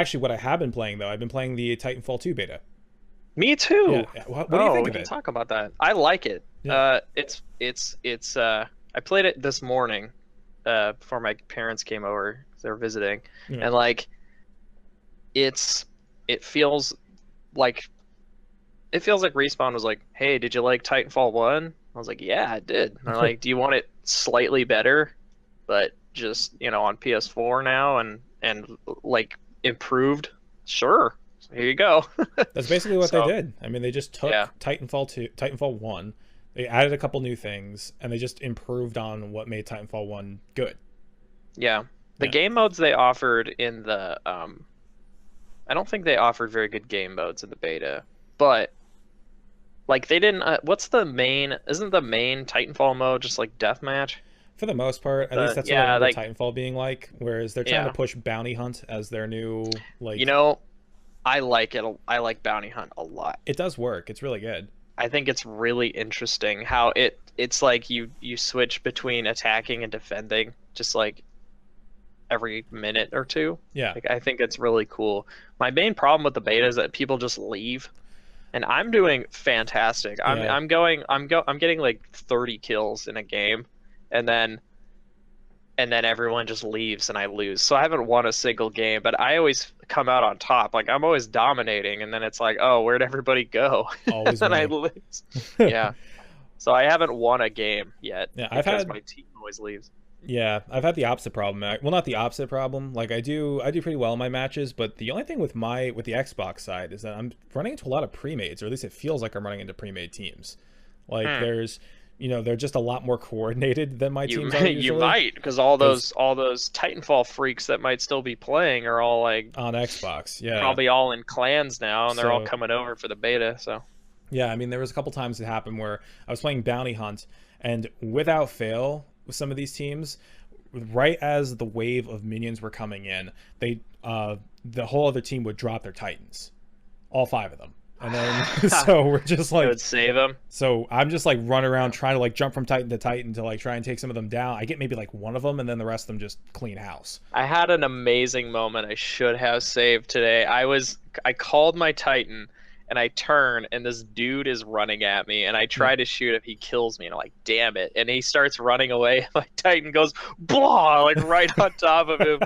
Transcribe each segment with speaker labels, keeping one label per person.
Speaker 1: actually, what I have been playing though, I've been playing the Titanfall 2 beta.
Speaker 2: Me
Speaker 1: Yeah.
Speaker 2: too.
Speaker 1: What do you
Speaker 2: Oh,
Speaker 1: think
Speaker 2: we
Speaker 1: of
Speaker 2: can
Speaker 1: it?
Speaker 2: talk about that. I like it.
Speaker 1: Yeah.
Speaker 2: It's I played it this morning, before my parents came over. They were visiting,
Speaker 1: Yeah.
Speaker 2: and like it's it feels like it feels like Respawn was like, "Hey, did you like Titanfall 1?" I was like, "Yeah, I did." And they're like, "Do you want it slightly better, but just, on PS4 now and like improved?" Sure. So here you go.
Speaker 1: That's basically what they
Speaker 2: So,
Speaker 1: did. I mean, they just
Speaker 2: yeah.
Speaker 1: took Titanfall 2, Titanfall 1, they added a couple new things, and they just improved on what made Titanfall 1 good.
Speaker 2: Yeah. The
Speaker 1: Yeah.
Speaker 2: game modes they offered in the I don't think they offered very good game modes in the beta, but like they didn't what's the main isn't the main Titanfall mode just like deathmatch?
Speaker 1: For the most part, at least
Speaker 2: The
Speaker 1: that's what I
Speaker 2: yeah,
Speaker 1: remember
Speaker 2: like
Speaker 1: Titanfall being like, whereas they're trying to
Speaker 2: yeah.
Speaker 1: push Bounty Hunt as their new,
Speaker 2: You
Speaker 1: like,
Speaker 2: know, I like it. I like Bounty Hunt a lot.
Speaker 1: it does work. It's really good.
Speaker 2: I think it's really interesting how it's like you switch between attacking and defending just like every minute or two.
Speaker 1: Yeah.
Speaker 2: Like I think it's really cool. My main problem with the beta is that people just leave, and I'm doing fantastic.
Speaker 1: Yeah.
Speaker 2: I'm getting like 30 kills in a game, and then everyone just leaves and I lose. So I haven't won a single game, but I always come out on top. Like I'm always dominating, and then it's like, oh, where'd everybody go? And
Speaker 1: Always
Speaker 2: then I
Speaker 1: me.
Speaker 2: lose. Yeah. So I haven't won a game yet
Speaker 1: Yeah,
Speaker 2: because my team always leaves.
Speaker 1: I've had the opposite problem. Well, not the opposite problem. Like I do pretty well in my matches, but the only thing with the Xbox side is that I'm running into a lot of pre-mades, or at least it feels like I'm running into pre-made teams. Like
Speaker 2: Hmm.
Speaker 1: they're just a lot lot more coordinated than my
Speaker 2: You
Speaker 1: teams are
Speaker 2: you
Speaker 1: usually.
Speaker 2: might because all
Speaker 1: Because
Speaker 2: those Titanfall freaks that might still be playing are all like
Speaker 1: on Xbox, yeah.
Speaker 2: probably all in clans now, and they're all
Speaker 1: So
Speaker 2: coming over for the beta. So
Speaker 1: yeah, I mean, there was a couple times it happened where I was playing Bounty Hunt, and without fail, with some of these teams, right as the wave of minions were coming in, the whole other team would drop their Titans, all five of them, and then so we're just
Speaker 2: it
Speaker 1: like,
Speaker 2: would save them.
Speaker 1: so I'm just like running around trying to like jump from Titan to Titan to like try and take some of them down. I get maybe like one of them, and then the rest of them just clean house.
Speaker 2: I had an amazing moment I should have saved today. I called my Titan and I turn and this dude is running at me and I
Speaker 1: Yeah.
Speaker 2: try to shoot him. He kills me and I'm like, damn it. And he starts running away. My Titan goes blah like right on top of him.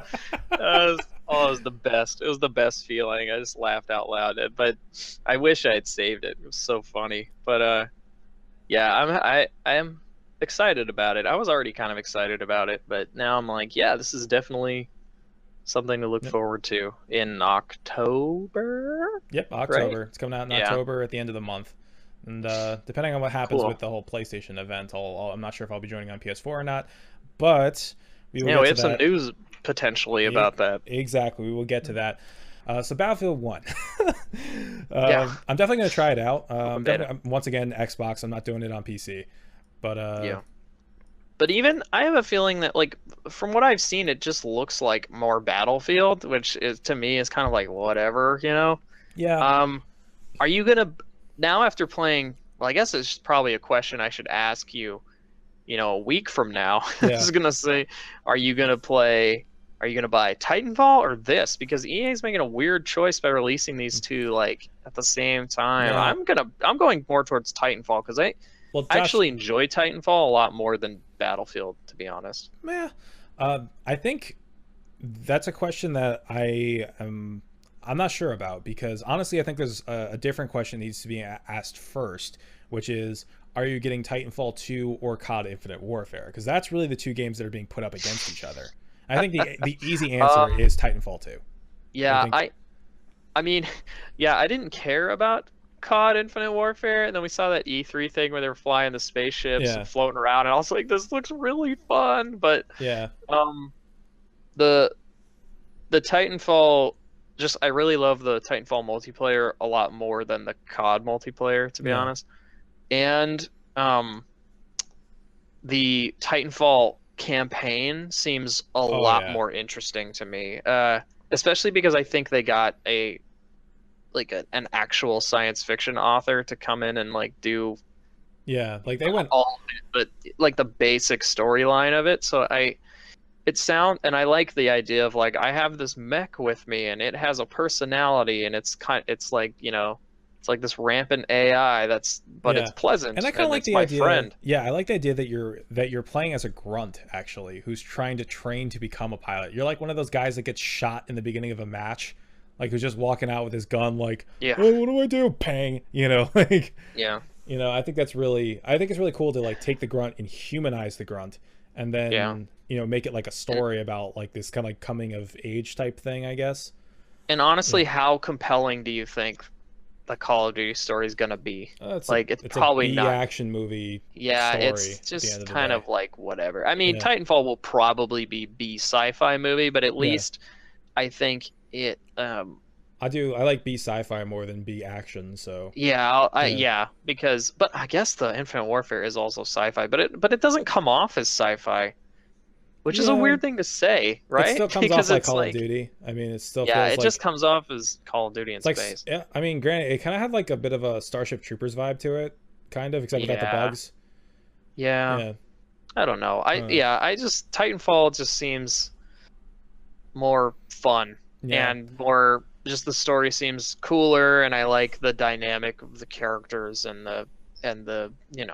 Speaker 2: It was the best. It was the best feeling. I just laughed out loud. But I wish I had saved it. It was so funny. But yeah, I am excited about it. I was already kind of excited about it, but now I'm like, yeah, this is definitely something to look
Speaker 1: Yep.
Speaker 2: forward to in October,
Speaker 1: Yep,
Speaker 2: right?
Speaker 1: October. It's coming out in
Speaker 2: Yeah,
Speaker 1: October at the end of the month. And depending on what happens
Speaker 2: cool.
Speaker 1: with the whole PlayStation event, I'm not sure if I'll be joining on PS4 or not, but we will
Speaker 2: Yeah,
Speaker 1: get
Speaker 2: we
Speaker 1: to
Speaker 2: have some
Speaker 1: that.
Speaker 2: news potentially about that.
Speaker 1: Exactly, we will get to that. So Battlefield 1.
Speaker 2: Yeah,
Speaker 1: I'm definitely going to try it out.
Speaker 2: open beta.
Speaker 1: Once again, Xbox. I'm not doing it on PC. But
Speaker 2: Yeah. But even I have a feeling that like from what I've seen, it just looks like more Battlefield, which is to me is kind of like whatever, you know?
Speaker 1: yeah,
Speaker 2: Um, are you gonna now after playing? Well, I guess it's probably a question I should ask you. A week from now, I
Speaker 1: yeah.
Speaker 2: was gonna say, are you gonna play? Are you gonna buy Titanfall or this? Because EA is making a weird choice by releasing these two like at the same time.
Speaker 1: Yeah.
Speaker 2: I'm going more towards Titanfall because I
Speaker 1: Well,
Speaker 2: I
Speaker 1: Josh,
Speaker 2: actually enjoy Titanfall a lot more than Battlefield, to be honest.
Speaker 1: yeah. I think that's a question that I'm not sure about, because honestly I think there's a different question that needs to be asked first, which is, are you getting Titanfall 2 or COD Infinite Warfare? Because that's really the two games that are being put up against each other. I think the easy answer
Speaker 2: Um,
Speaker 1: is Titanfall 2. I
Speaker 2: yeah,
Speaker 1: think
Speaker 2: I mean, yeah, I didn't care about COD Infinite Warfare, and then we saw that E3 thing where they were flying the spaceships
Speaker 1: yeah,
Speaker 2: and floating around, and I was like, this looks really fun. But
Speaker 1: yeah,
Speaker 2: um, the the Titanfall, just I really love the Titanfall multiplayer a lot more than the COD multiplayer, to be
Speaker 1: yeah.
Speaker 2: honest. And the Titanfall campaign seems a
Speaker 1: Oh
Speaker 2: lot
Speaker 1: yeah.
Speaker 2: more interesting to me, especially because I think they got an actual science fiction author to come in and like do
Speaker 1: Yeah, like they
Speaker 2: not
Speaker 1: went
Speaker 2: all of it, but like the basic storyline of it. So and I like the idea of like I have this mech with me and it has a personality and it's like, it's like this rampant AI but it's
Speaker 1: Yeah. And
Speaker 2: pleasant
Speaker 1: I kind of
Speaker 2: and
Speaker 1: like
Speaker 2: it's
Speaker 1: the
Speaker 2: my
Speaker 1: idea.
Speaker 2: friend.
Speaker 1: Yeah, I like the idea that you're playing as a grunt actually, who's trying to train to become a pilot. You're like one of those guys that gets shot in the beginning of a match, like who's just walking out with his gun, like,
Speaker 2: Yeah.
Speaker 1: oh, what do I do? Pang, like,
Speaker 2: Yeah.
Speaker 1: I think it's really cool to like take the grunt and humanize the grunt, and
Speaker 2: Yeah.
Speaker 1: then make it like a
Speaker 2: And,
Speaker 1: story about like this kind of like coming of age type thing, I guess.
Speaker 2: and
Speaker 1: Yeah.
Speaker 2: honestly, how compelling do you think the Call of Duty story is gonna be?
Speaker 1: It's a
Speaker 2: Like it's
Speaker 1: it's a
Speaker 2: probably
Speaker 1: B
Speaker 2: not.
Speaker 1: action movie
Speaker 2: Yeah,
Speaker 1: story
Speaker 2: it's
Speaker 1: at the end
Speaker 2: just
Speaker 1: of the
Speaker 2: kind
Speaker 1: day.
Speaker 2: of like whatever. I mean,
Speaker 1: Yeah.
Speaker 2: Titanfall will probably be B sci-fi movie, but at
Speaker 1: Yeah.
Speaker 2: least I think it
Speaker 1: I like B sci-fi more than B action, so
Speaker 2: yeah,
Speaker 1: yeah.
Speaker 2: yeah, because but I guess the Infinite Warfare is also sci-fi, but it doesn't come off as sci-fi, which is a
Speaker 1: Yeah,
Speaker 2: weird thing to say,
Speaker 1: it
Speaker 2: right?
Speaker 1: still comes off
Speaker 2: Because
Speaker 1: like
Speaker 2: it's
Speaker 1: Call of
Speaker 2: like
Speaker 1: Duty. I mean, it still
Speaker 2: yeah,
Speaker 1: feels
Speaker 2: it just
Speaker 1: like
Speaker 2: comes off as Call of Duty in
Speaker 1: it's like
Speaker 2: space.
Speaker 1: yeah, I mean, granted, it kind of had like a bit of a Starship Troopers vibe to it, kind of, except without the
Speaker 2: Yeah.
Speaker 1: bugs.
Speaker 2: Yeah.
Speaker 1: Yeah.
Speaker 2: I don't know.
Speaker 1: Uh,
Speaker 2: I just Titanfall just seems more fun
Speaker 1: yeah.
Speaker 2: and more just the story seems cooler and I like the dynamic of the characters and the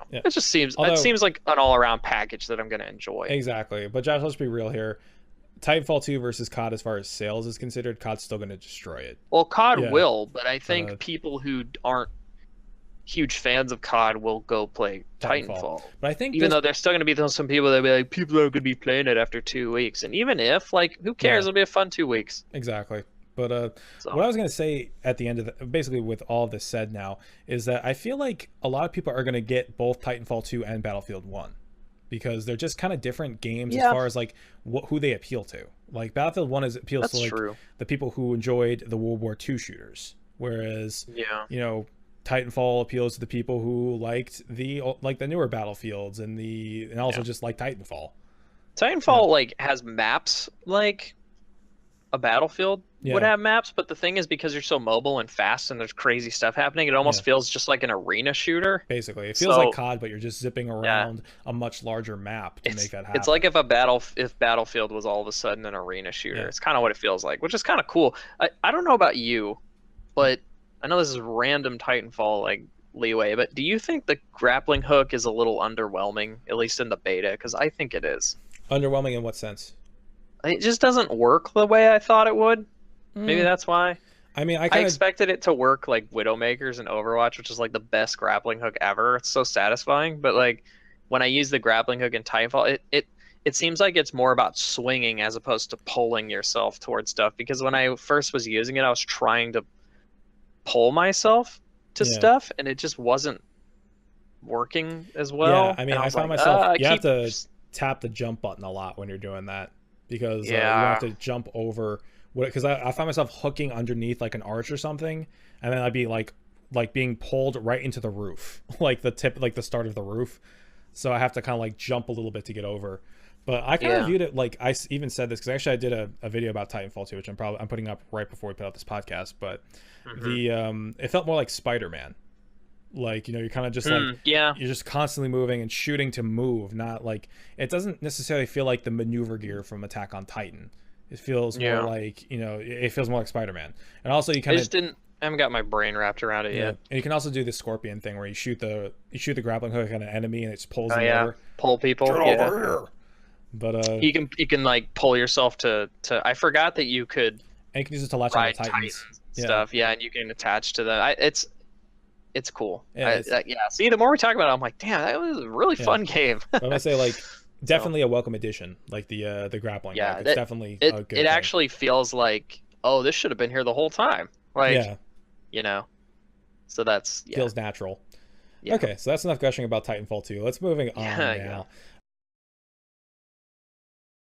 Speaker 1: Yeah.
Speaker 2: it
Speaker 1: Although
Speaker 2: seems like an all-around package that I'm gonna enjoy.
Speaker 1: exactly, but Josh, let's be real here. Titanfall 2 versus COD, as far as sales is considered, COD's still going to destroy it.
Speaker 2: Well, COD
Speaker 1: Yeah,
Speaker 2: will, but I
Speaker 1: but
Speaker 2: think people who aren't huge fans of COD will go play
Speaker 1: Titanfall.
Speaker 2: Titanfall.
Speaker 1: But I think
Speaker 2: Even though there's still going to be some people that be like, people aren't going to be playing it after 2 weeks. And even if, like, who cares?
Speaker 1: yeah,
Speaker 2: It'll be a fun 2 weeks.
Speaker 1: exactly. But
Speaker 2: So,
Speaker 1: what I was going to say at the end of basically with all of this said now, is that I feel like a lot of people are going to get both Titanfall 2 and Battlefield 1 because they're just kind of different games as
Speaker 2: yeah,
Speaker 1: far as like who they appeal to. Like Battlefield 1 appeals to
Speaker 2: that's
Speaker 1: like
Speaker 2: true.
Speaker 1: the people who enjoyed the World War II shooters, whereas
Speaker 2: Yeah.
Speaker 1: Titanfall appeals to the people who liked the newer Battlefields and also
Speaker 2: Yeah.
Speaker 1: just like Titanfall. Yeah.
Speaker 2: Titanfall, like, has maps like a Battlefield would
Speaker 1: Yeah.
Speaker 2: have maps, but the thing is because you're so mobile and fast and there's crazy stuff happening, it
Speaker 1: Yeah.
Speaker 2: almost feels just like an arena shooter.
Speaker 1: Basically, it feels like
Speaker 2: So,
Speaker 1: COD, but you're just zipping
Speaker 2: yeah.
Speaker 1: around a much larger map to make that
Speaker 2: It's like
Speaker 1: happen.
Speaker 2: if Battlefield was all of a sudden an arena shooter.
Speaker 1: Yeah.
Speaker 2: It's kind of what it feels like, which is kind of cool. I don't know about you, but I know this is random Titanfall like leeway, but do you think the grappling hook is a little underwhelming, at least in the beta? Because I think it is.
Speaker 1: Underwhelming in what sense?
Speaker 2: It just doesn't work the way I thought it would. Maybe
Speaker 1: Mm,
Speaker 2: that's why.
Speaker 1: I mean, I
Speaker 2: I
Speaker 1: kind of
Speaker 2: expected it to work like Widowmakers in Overwatch, which is like the best grappling hook ever. It's so satisfying. But like when I use the grappling hook in Titanfall, it seems like it's more about swinging as opposed to pulling yourself towards stuff. Because when I first was using it, I was trying to pull myself to
Speaker 1: yeah.
Speaker 2: stuff, and it just wasn't working as
Speaker 1: Yeah,
Speaker 2: well.
Speaker 1: I mean,
Speaker 2: And I
Speaker 1: I
Speaker 2: was
Speaker 1: found
Speaker 2: like,
Speaker 1: myself
Speaker 2: I
Speaker 1: you have
Speaker 2: keep,
Speaker 1: to tap the jump button a lot when you're doing that because you have
Speaker 2: yeah,
Speaker 1: to jump over what because I find myself hooking underneath like an arch or something, and then I'd be like being pulled right into the roof, like the start of the roof. So I have to kind of like jump a little bit to get over. But I kind of
Speaker 2: yeah,
Speaker 1: viewed it like even said this because actually I did a video about Titanfall 2, which I'm putting up right before we put out this podcast. But
Speaker 2: hmm
Speaker 1: the it felt more like Spider-Man. Like you're kind of just like
Speaker 2: yeah,
Speaker 1: you're just constantly moving and shooting to move, not like it doesn't necessarily feel like the maneuver gear from Attack on Titan. It feels more
Speaker 2: yeah.
Speaker 1: like it feels more like Spider-Man. And also you
Speaker 2: I
Speaker 1: kind of
Speaker 2: just didn't. I haven't got my brain wrapped around it
Speaker 1: yeah,
Speaker 2: yet.
Speaker 1: and you can also do the scorpion thing where you shoot the grappling hook at an enemy and it just pulls
Speaker 2: Oh
Speaker 1: them
Speaker 2: yeah,
Speaker 1: over.
Speaker 2: pull people.
Speaker 1: Get
Speaker 2: Yeah.
Speaker 1: over here. But
Speaker 2: You can like pull yourself to. I forgot that you could
Speaker 1: and you can use it to latch on
Speaker 2: ride
Speaker 1: the Titans.
Speaker 2: Titans and
Speaker 1: Yeah,
Speaker 2: stuff. Yeah, and you can attach to them. It's cool.
Speaker 1: yeah,
Speaker 2: Yeah. See, the more we talk about it, I'm like, damn, that was a really
Speaker 1: yeah.
Speaker 2: fun game.
Speaker 1: But I'm gonna say like
Speaker 2: So
Speaker 1: definitely a welcome addition, like the grappling
Speaker 2: yeah,
Speaker 1: hook. It's definitely
Speaker 2: it
Speaker 1: a good
Speaker 2: it
Speaker 1: thing.
Speaker 2: actually feels like, oh, this should have been here the whole time. Like,
Speaker 1: Yeah,
Speaker 2: you know. So that's yeah,
Speaker 1: feels natural.
Speaker 2: yeah.
Speaker 1: Okay, so that's enough gushing about Titanfall 2. Let's moving on
Speaker 2: Yeah,
Speaker 1: now.